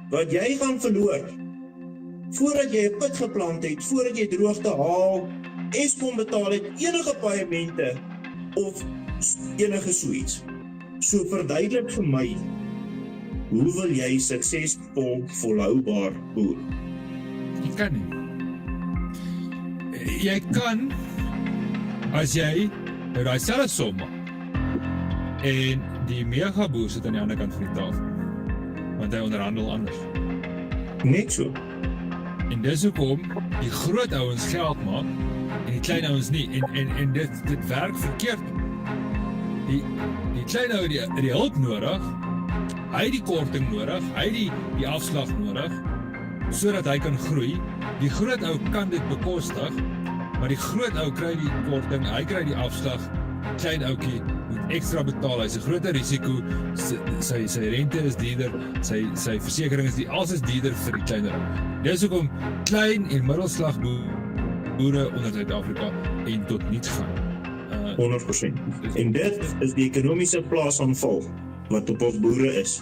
wat jy gaan verloor, voordat jy 'n put geplant het, voordat jy droogte haal, Eskom betaal het enige paemente, of enige soeits. So verduidelik vir my, hoe wil jy suksesvol volhoubaar boer? Jy kan nie. Jy kan, as jy nou daai selfe som maak, en die megaboer sit aan die ander kant van die tafel, want hy onderhandel anders. Net so. En dis hoekom die groot ouens geld maak, en die klein ouens nie, en dit werk verkeerd. Die klein ou het die hulp nodig, hy het die korting nodig, hy het die afslag nodig, sodat hy kan groei. Die groot ou kan dit bekostig, maar die groot ou kry die korting, hy kry die afslag, klein ouetjie moet ekstra betaal, hy's 'n groter risiko, sy rente is duurder, sy versekering is alles is duurder vir die kleiner ou. Dis hoekom klein en middelslag boere onder Suid-Afrika en tot niets gaan. 100%. En dit is die ekonomiese plaasaanval wat op ons boere is.